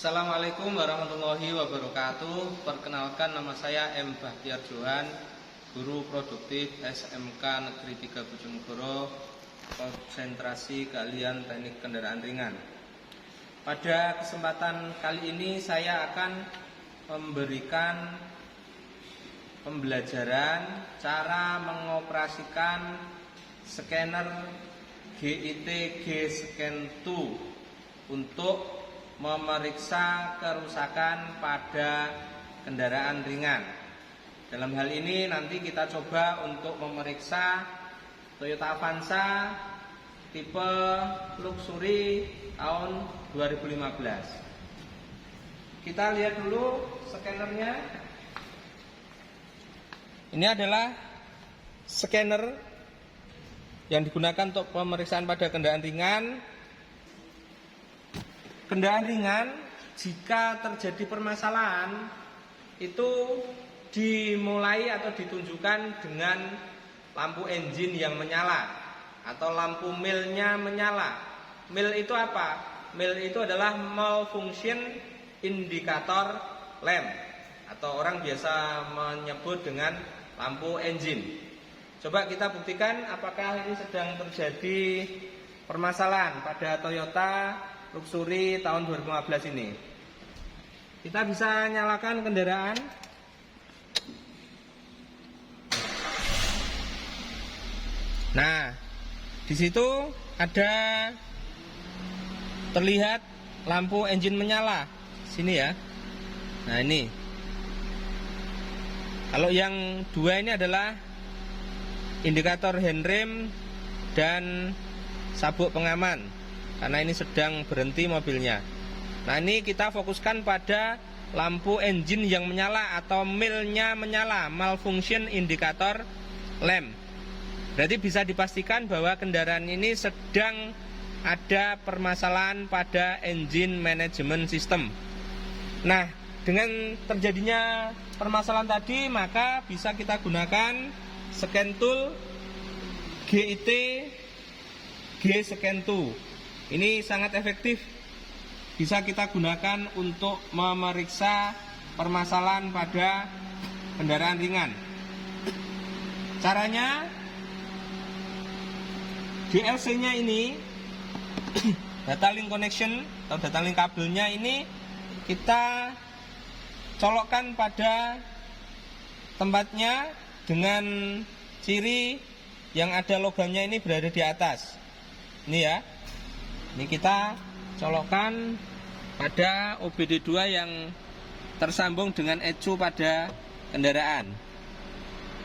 Assalamualaikum warahmatullahi wabarakatuh. Perkenalkan, nama saya M. Bahtiar Johan, guru produktif SMK Negeri 3 Bojonegoro, konsentrasi keahlian teknik kendaraan ringan. Pada kesempatan kali ini saya akan memberikan pembelajaran cara mengoperasikan scanner GIT G-Scan 2 untuk memeriksa kerusakan pada kendaraan ringan. Dalam hal ini nanti kita coba untuk memeriksa Toyota Avanza tipe Luxury tahun 2015. Kita lihat dulu scannernya. Ini adalah scanner yang digunakan untuk pemeriksaan pada kendaraan ringan. Kendaraan ringan jika terjadi permasalahan itu dimulai atau ditunjukkan dengan lampu engine yang menyala atau lampu milnya menyala. Mil itu apa? Mil itu adalah malfunction indicator lamp atau orang biasa menyebut dengan lampu engine. Coba kita buktikan apakah ini sedang terjadi permasalahan pada Toyota Luxury tahun 2015 ini. Kita bisa nyalakan kendaraan. Nah, di situ ada terlihat lampu engine menyala. Sini ya. Nah, ini. Kalau yang dua ini adalah indikator handrem dan sabuk pengaman, karena ini sedang berhenti mobilnya. Nah, ini kita fokuskan pada lampu engine yang menyala atau milnya menyala, malfunction indicator lamp. Berarti bisa dipastikan bahwa kendaraan ini sedang ada permasalahan pada engine management system. Nah, dengan terjadinya permasalahan tadi, maka bisa kita gunakan scan tool GIT G-Scan 2. Ini sangat efektif, bisa kita gunakan untuk memeriksa permasalahan pada kendaraan ringan. Caranya, DLC-nya ini data link connection atau data link kabelnya ini kita colokkan pada tempatnya dengan ciri yang ada logamnya ini berada di atas. Ini ya. Ini kita colokkan pada OBD2 yang tersambung dengan ECU pada kendaraan.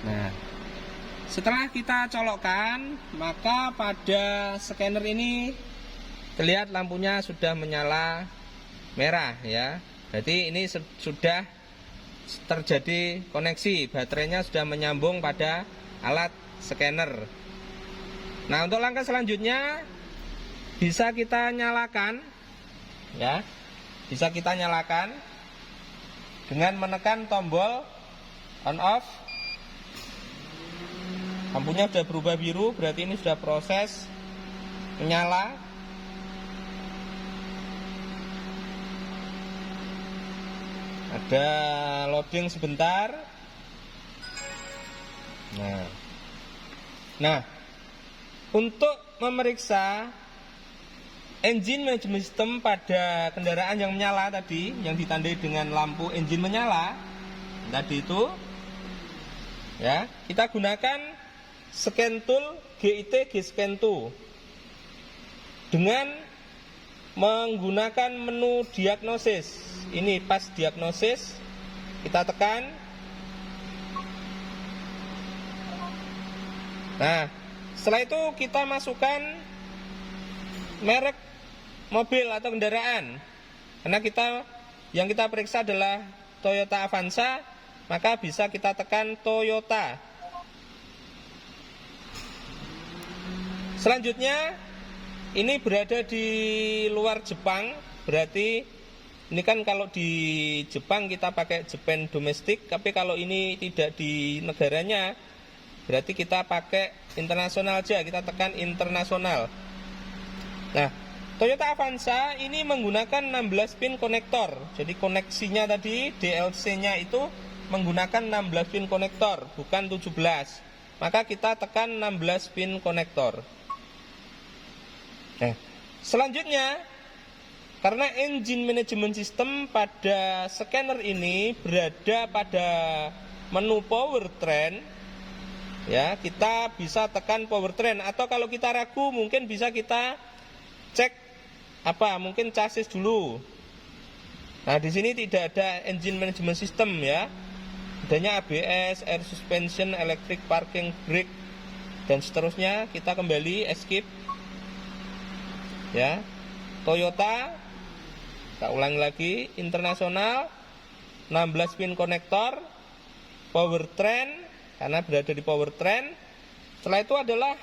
Nah, setelah kita colokkan, maka pada scanner ini terlihat lampunya sudah menyala merah ya. Berarti ini sudah terjadi koneksi, baterainya sudah menyambung pada alat scanner. Nah, untuk langkah selanjutnya bisa kita nyalakan ya. Bisa kita nyalakan dengan menekan tombol on off. Lampunya sudah berubah biru, berarti ini sudah proses menyala. Ada loading sebentar. Nah, untuk memeriksa engine management system pada kendaraan yang menyala tadi, yang ditandai dengan lampu engine menyala tadi itu ya, kita gunakan scan tool GIT G-Scan 2 dengan menggunakan menu diagnosis. Ini pas diagnosis, kita tekan. Nah, setelah itu kita masukkan merek mobil atau kendaraan. Karena yang kita periksa adalah Toyota Avanza, maka bisa kita tekan Toyota. Selanjutnya, ini berada di luar Jepang, berarti ini kan kalau di Jepang kita pakai Japan domestik, tapi kalau ini tidak di negaranya, berarti kita pakai internasional aja, kita tekan internasional. Nah, Toyota Avanza ini menggunakan 16 pin konektor. Jadi koneksinya tadi DLC-nya itu menggunakan 16 pin konektor, bukan 17. Maka kita tekan 16 pin konektor. Selanjutnya, karena engine management system pada scanner ini berada pada menu powertrain, ya, kita bisa tekan powertrain, atau kalau kita ragu mungkin bisa kita cek mungkin chassis dulu. Nah, di sini tidak ada engine management system, ya. Adanya ABS, air suspension, electric parking brake dan seterusnya. Kita kembali escape. Ya. Toyota, kita ulangi lagi, internasional, 16 pin konektor, powertrain, karena berada di powertrain. Setelah itu adalah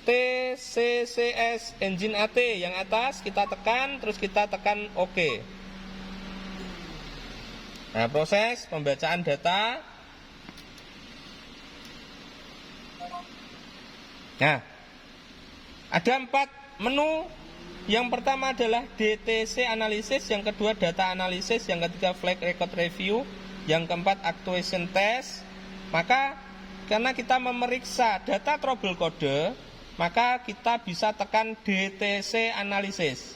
TCCS engine AT yang atas, kita tekan, terus kita tekan OK. Nah, proses pembacaan data. Nah, ada 4 menu. Yang pertama adalah DTC analysis, yang kedua data analysis, yang ketiga flag record review, yang keempat actuation test. Maka karena kita memeriksa data trouble code, maka kita bisa tekan DTC analysis.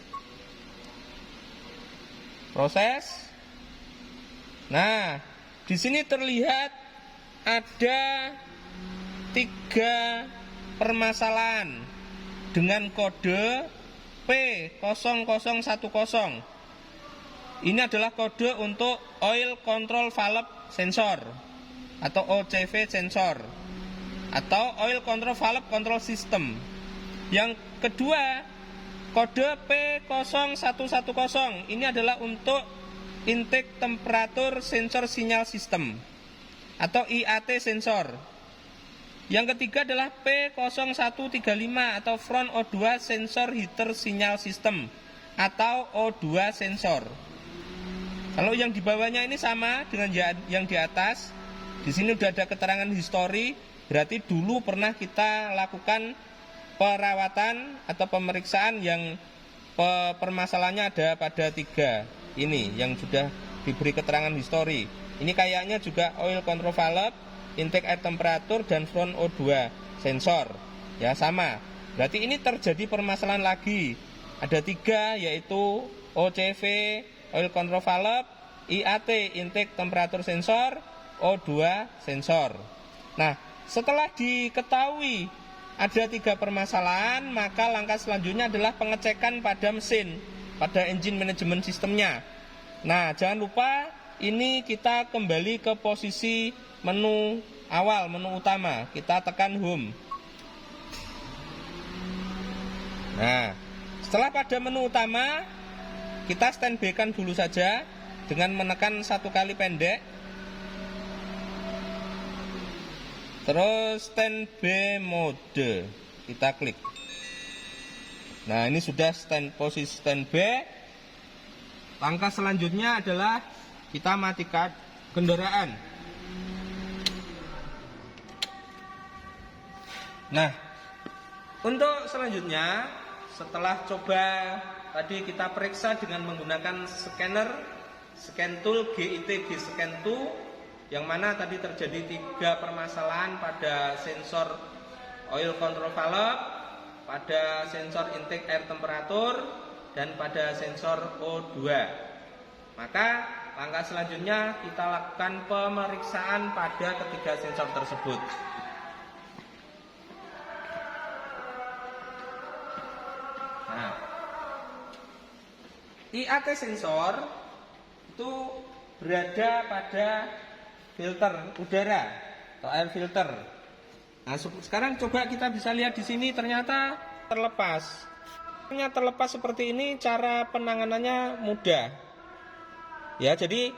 Proses. Nah, di sini terlihat ada 3 permasalahan dengan kode P0010. Ini adalah kode untuk oil control valve sensor atau OCV sensor atau oil control valve control system. Yang kedua, kode P0110. Ini adalah untuk intake temperatur sensor sinyal system atau IAT sensor. Yang ketiga adalah P0135 atau front O2 sensor heater sinyal system atau O2 sensor. Kalau yang di bawahnya ini sama dengan yang di atas. Di sini sudah ada keterangan histori, berarti dulu pernah kita lakukan perawatan atau pemeriksaan yang permasalahannya ada pada 3 ini yang sudah diberi keterangan histori. Ini kayaknya juga oil control valve, intake air temperatur, dan front O2 sensor. Ya, sama. Berarti ini terjadi permasalahan lagi. Ada 3, yaitu OCV, oil control valve, IAT, intake temperatur sensor, O2 sensor. Nah, setelah diketahui ada 3 permasalahan, maka langkah selanjutnya adalah pengecekan pada mesin, pada engine management systemnya. Nah, jangan lupa ini kita kembali ke posisi menu awal, menu utama. Kita tekan home. Nah, setelah pada menu utama, kita standby-kan dulu saja dengan menekan 1 kali pendek. Terus standby mode, kita klik. Nah, ini sudah posisi standby. Langkah selanjutnya adalah kita matikan kendaraan. Nah, untuk selanjutnya, setelah coba tadi kita periksa dengan menggunakan scanner, scan tool GIT G-Scan Tool, yang mana tadi terjadi 3 permasalahan pada sensor oil control valve, pada sensor intake air temperatur, dan pada sensor O2. Maka langkah selanjutnya kita lakukan pemeriksaan pada ketiga sensor tersebut. Nah, IAT sensor itu berada pada filter udara atau air filter. Nah, sekarang coba kita bisa lihat di sini ternyata terlepas. Terlepas seperti ini, cara penanganannya mudah. Ya, jadi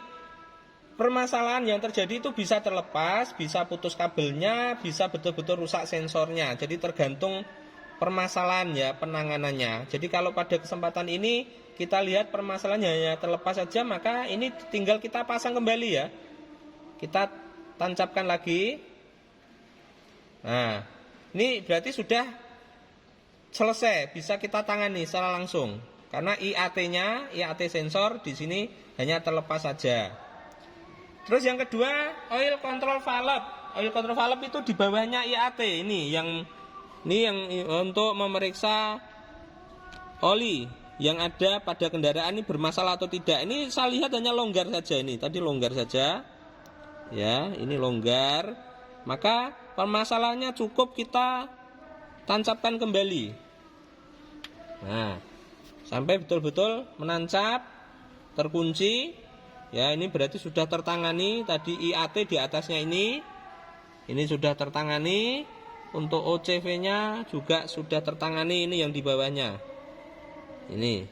permasalahan yang terjadi itu bisa terlepas, bisa putus kabelnya, bisa betul-betul rusak sensornya. Jadi tergantung permasalahan ya penanganannya. Jadi kalau pada kesempatan ini kita lihat permasalahannya hanya terlepas saja, maka ini tinggal kita pasang kembali ya. Kita tancapkan lagi. Nah, ini berarti sudah selesai, bisa kita tangani secara langsung. Karena IAT-nya, IAT sensor di sini hanya terlepas saja. Terus yang kedua, oil control valve. Oil control valve itu di bawahnya IAT ini yang untuk memeriksa oli yang ada pada kendaraan ini bermasalah atau tidak. Ini saya lihat hanya longgar saja ini. Tadi longgar saja. Ya, ini longgar. Maka permasalahannya cukup kita tancapkan kembali. Nah, sampai betul-betul menancap, terkunci. Ya, ini berarti sudah tertangani. Tadi IAT di atasnya ini sudah tertangani. Untuk OCV-nya juga sudah tertangani. Ini yang di bawahnya. Ini.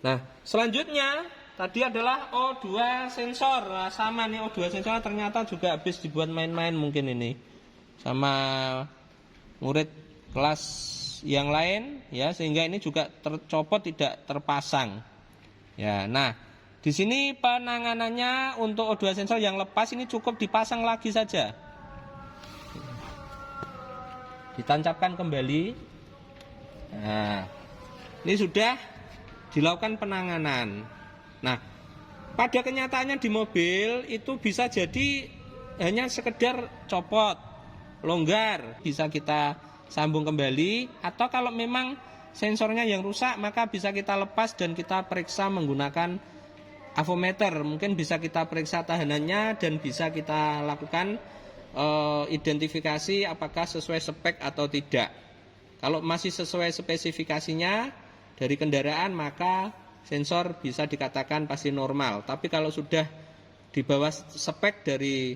Nah, selanjutnya tadi adalah O2 sensor. Nah, sama nih O2 sensor ternyata juga habis dibuat main-main mungkin ini sama murid kelas yang lain ya, sehingga ini juga tercopot, tidak terpasang. Ya, nah, di sini penanganannya untuk O2 sensor yang lepas ini cukup dipasang lagi saja. Ditancapkan kembali. Nah, ini sudah dilakukan penanganan. Nah, pada kenyataannya di mobil itu bisa jadi hanya sekedar copot, longgar, bisa kita sambung kembali. Atau kalau memang sensornya yang rusak, maka bisa kita lepas dan kita periksa menggunakan avometer. Mungkin bisa kita periksa tahanannya dan bisa kita lakukan identifikasi apakah sesuai spek atau tidak. Kalau masih sesuai spesifikasinya dari kendaraan, maka sensor bisa dikatakan pasti normal. Tapi kalau sudah di bawah spek dari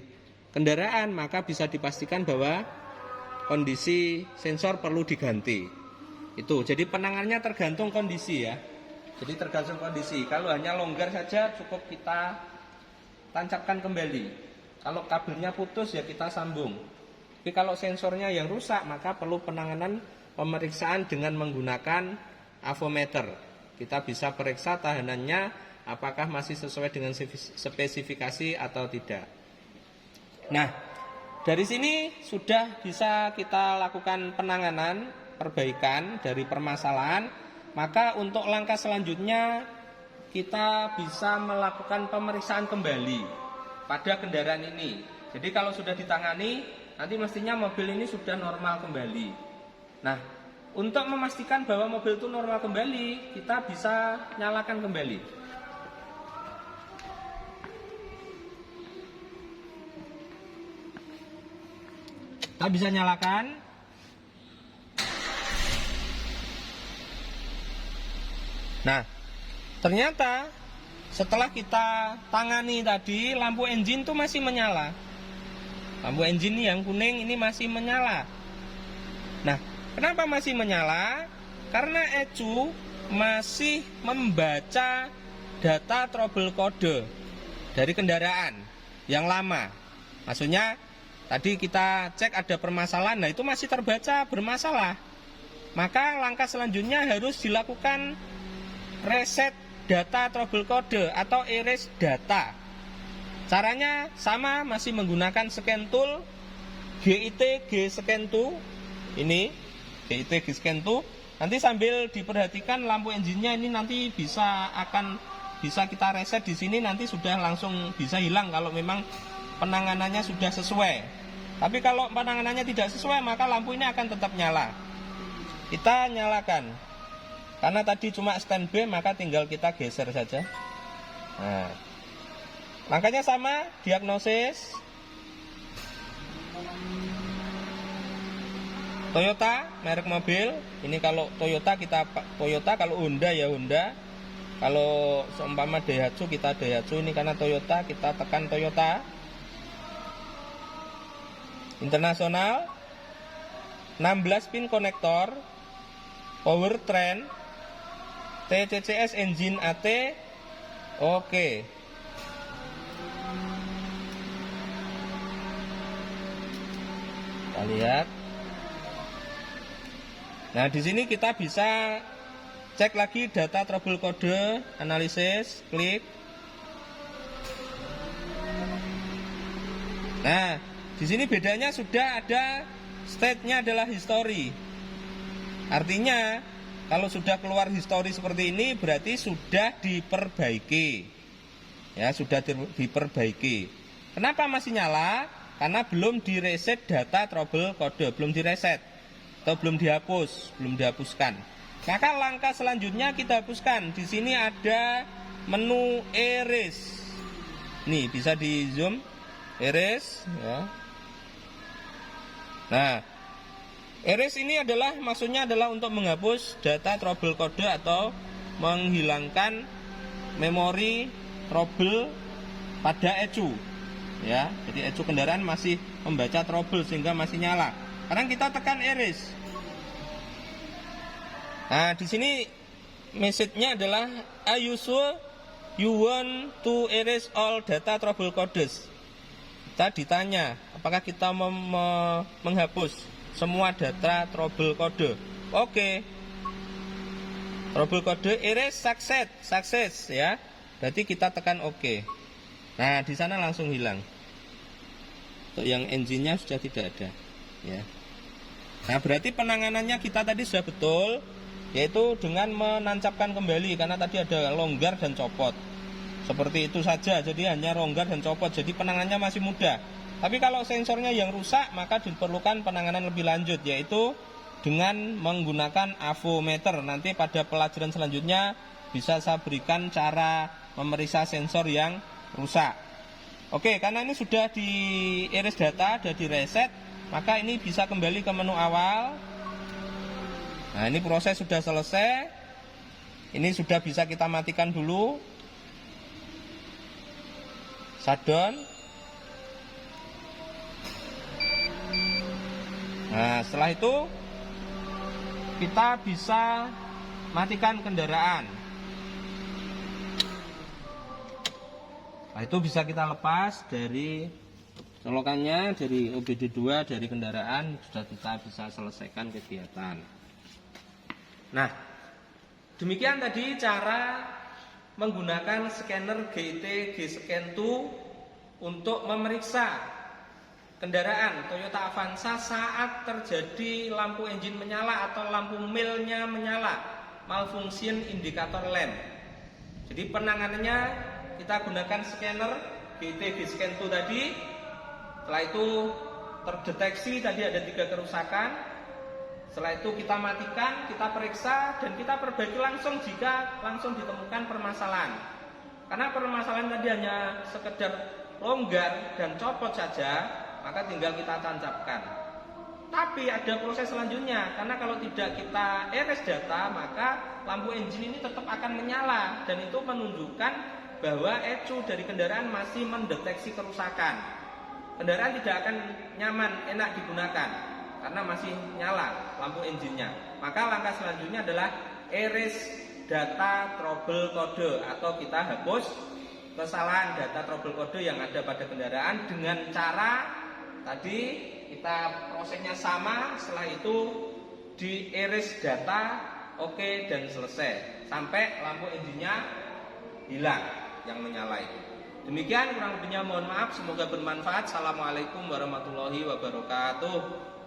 kendaraan, maka bisa dipastikan bahwa kondisi sensor perlu diganti. Itu. Jadi penanganannya tergantung kondisi ya. Jadi tergantung kondisi. Kalau hanya longgar saja cukup kita tancapkan kembali. Kalau kabelnya putus ya kita sambung. Tapi kalau sensornya yang rusak, maka perlu penanganan pemeriksaan dengan menggunakan avometer. Kita bisa periksa tahanannya apakah masih sesuai dengan spesifikasi atau tidak. Nah, dari sini sudah bisa kita lakukan penanganan, perbaikan dari permasalahan. Maka untuk langkah selanjutnya kita bisa melakukan pemeriksaan kembali pada kendaraan ini. Jadi kalau sudah ditangani, nanti mestinya mobil ini sudah normal kembali. Nah, untuk memastikan bahwa mobil itu normal kembali, kita bisa nyalakan kembali. Kita bisa nyalakan. Nah, ternyata setelah kita tangani tadi, lampu engine itu masih menyala. Lampu engine yang kuning ini masih menyala. Nah, kenapa masih menyala? Karena ECU masih membaca data trouble code dari kendaraan yang lama. Maksudnya tadi kita cek ada permasalahan, nah itu masih terbaca bermasalah. Maka langkah selanjutnya harus dilakukan reset data trouble code atau erase data. Caranya sama, masih menggunakan scan tool GIT G Scan Tool. Ini GIT G Scan Tool. Nanti sambil diperhatikan lampu engine-nya ini nanti bisa kita reset di sini, nanti sudah langsung bisa hilang kalau memang penanganannya sudah sesuai. Tapi kalau penanganannya tidak sesuai, maka lampu ini akan tetap nyala. Kita nyalakan. Karena tadi cuma standby, maka tinggal kita geser saja. Nah, langkahnya sama, diagnosis. Toyota, merek mobil. Ini kalau Toyota kita Toyota, kalau Honda ya Honda. Kalau seumpama Daihatsu kita Daihatsu. Ini karena Toyota, kita tekan Toyota. Internasional. 16 pin konektor. Powertrain. TCCS engine AT. Oke. Kita lihat. Nah, di sini kita bisa cek lagi data trouble code, analisis, klik. Nah, di sini bedanya sudah ada state-nya adalah history. Artinya kalau sudah keluar histori seperti ini berarti sudah diperbaiki. Ya, sudah diperbaiki. Kenapa masih nyala? Karena belum direset data trouble kode, belum direset atau belum dihapus, belum dihapuskan. Maka langkah selanjutnya kita hapuskan. Di sini ada menu erase. Nih, bisa di zoom. Erase ya. Nah, erase ini adalah maksudnya adalah untuk menghapus data trouble kode atau menghilangkan memori trouble pada ECU. Ya, jadi ECU kendaraan masih membaca trouble sehingga masih nyala. Sekarang kita tekan erase. Nah, di sini message-nya adalah are you sure you want to erase all data trouble codes? Kita ditanya, apakah kita menghapus semua data trouble kode? Oke. Trouble kode erase success ya. Berarti kita tekan oke. Nah, di sana langsung hilang. Untuk yang engine-nya sudah tidak ada, ya. Nah, berarti penanganannya kita tadi sudah betul, yaitu dengan menancapkan kembali karena tadi ada longgar dan copot. Seperti itu saja, jadi hanya longgar dan copot. Jadi penanganannya masih mudah. Tapi kalau sensornya yang rusak, maka diperlukan penanganan lebih lanjut, yaitu dengan menggunakan avometer. Nanti pada pelajaran selanjutnya bisa saya berikan cara memeriksa sensor yang rusak. Oke, karena ini sudah di erase data, sudah di reset, maka ini bisa kembali ke menu awal. Nah, ini proses sudah selesai. Ini sudah bisa kita matikan dulu. Shutdown. Nah, setelah itu kita bisa matikan kendaraan. Nah, itu bisa kita lepas dari colokannya, dari OBD2, dari kendaraan, sudah kita bisa selesaikan kegiatan. Nah, demikian tadi cara menggunakan scanner GIT G-Scan 2 untuk memeriksa kendaraan Toyota Avanza saat terjadi lampu engine menyala atau lampu milnya menyala, malfunction indikator lamp. Jadi penanganannya kita gunakan scanner GIT G-Scan 2 tadi. Setelah itu terdeteksi tadi ada 3 kerusakan. Setelah itu kita matikan, kita periksa dan kita perbaiki langsung jika langsung ditemukan permasalahan. Karena permasalahan tadi hanya sekedar longgar dan copot saja, maka tinggal kita tancapkan. Tapi ada proses selanjutnya, karena kalau tidak kita erase data, maka lampu engine ini tetap akan menyala dan itu menunjukkan bahwa ECU dari kendaraan masih mendeteksi kerusakan. Kendaraan tidak akan nyaman, enak digunakan karena masih nyala lampu engine-nya. Maka langkah selanjutnya adalah erase data trouble kode atau kita hapus kesalahan data trouble kode yang ada pada kendaraan dengan cara tadi kita prosesnya sama. Setelah itu di erase data, oke, dan selesai sampai lampu engine-nya hilang yang menyala itu. Demikian kurang lebihnya, mohon maaf, semoga bermanfaat. Assalamualaikum warahmatullahi wabarakatuh.